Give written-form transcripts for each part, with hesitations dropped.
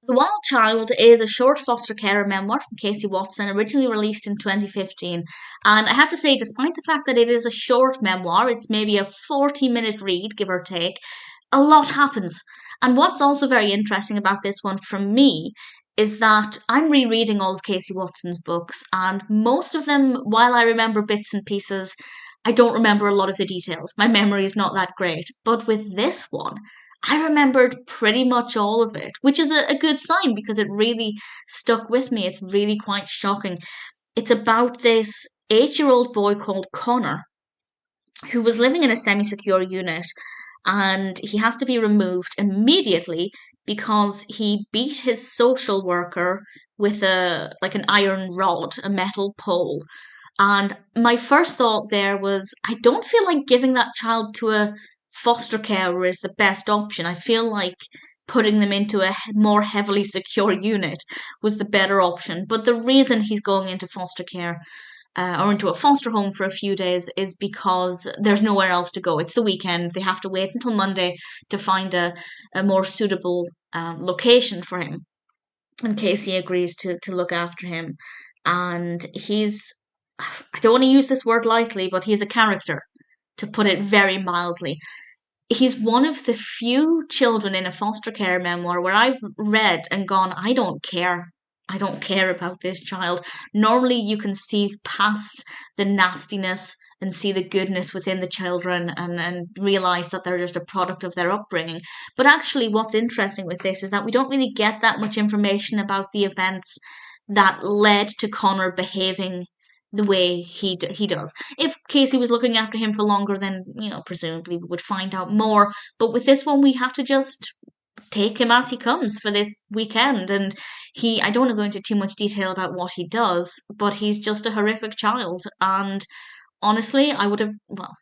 The Wild Child is a short foster carer memoir from Casey Watson, originally released in 2015. And I have to say, despite the fact that it is a short memoir, it's maybe a 40-minute read, give or take, a lot happens. And what's also very interesting about this one from me is that I'm rereading all of Casey Watson's books, and most of them, while I remember bits and pieces, I don't remember a lot of the details. My memory is not that great. But with this one, I remembered pretty much all of it, which is a good sign because it really stuck with me. It's really quite shocking. It's about this 8-year old boy called Connor who was living in a semi secure unit, and he has to be removed immediately because he beat his social worker with an iron rod, a metal pole. And my first thought there was, I don't feel like giving that child to a foster carer is the best option. I feel like putting them into a more heavily secure unit was the better option. But the reason he's going into foster care or into a foster home for a few days is because there's nowhere else to go. It's the weekend. They have to wait until Monday to find a more suitable location for him. And Casey agrees to look after him. And I don't want to use this word lightly, but he's a character, to put it very mildly. He's one of the few children in a foster care memoir where I've read and gone, I don't care. I don't care about this child. Normally, you can see past the nastiness and see the goodness within the children and realize that they're just a product of their upbringing. But actually, what's interesting with this is that we don't really get that much information about the events that led to Connor behaving the way he does. If Casey was looking after him for longer, then presumably we would find out more. But with this one, we have to just take him as he comes for this weekend. And I don't want to go into too much detail about what he does, but he's just a horrific child. And honestly, I would have, well,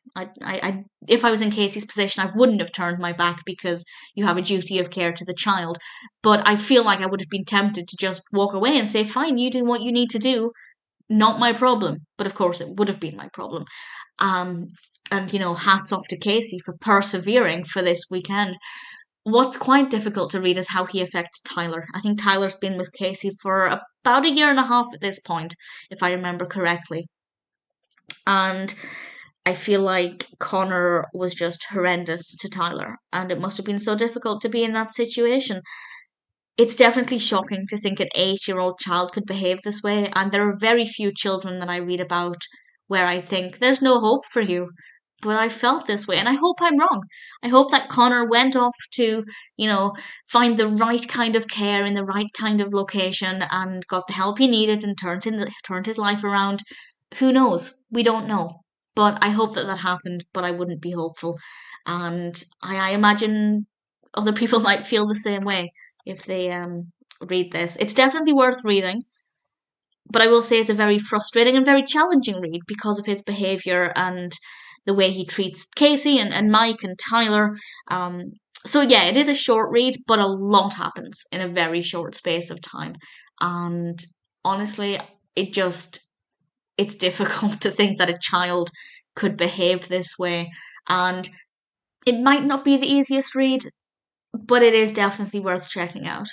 if I was in Casey's position, I wouldn't have turned my back because you have a duty of care to the child. But I feel like I would have been tempted to just walk away and say, fine, you do what you need to do, not my problem. But of course, it would have been my problem. Um, and hats off to Casey for persevering for this weekend. What's quite difficult to read is how he affects Tyler. I think Tyler's been with Casey for about a year and a half at this point, if I remember correctly. And I feel like Connor was just horrendous to Tyler, and it must have been so difficult to be in that situation. It's definitely shocking to think an 8-year-old child could behave this way, and there are very few children that I read about where I think there's no hope for you. But I felt this way, and I hope I'm wrong. I hope that Connor went off to, find the right kind of care in the right kind of location and got the help he needed and turned his life around. Who knows? We don't know. But I hope that that happened, but I wouldn't be hopeful. And I imagine other people might feel the same way if they read this. It's definitely worth reading, but I will say it's a very frustrating and very challenging read because of his behaviour and the way he treats Casey and Mike and Tyler. So yeah, it is a short read, but a lot happens in a very short space of time. And honestly, it's difficult to think that a child could behave this way. And it might not be the easiest read, but it is definitely worth checking out.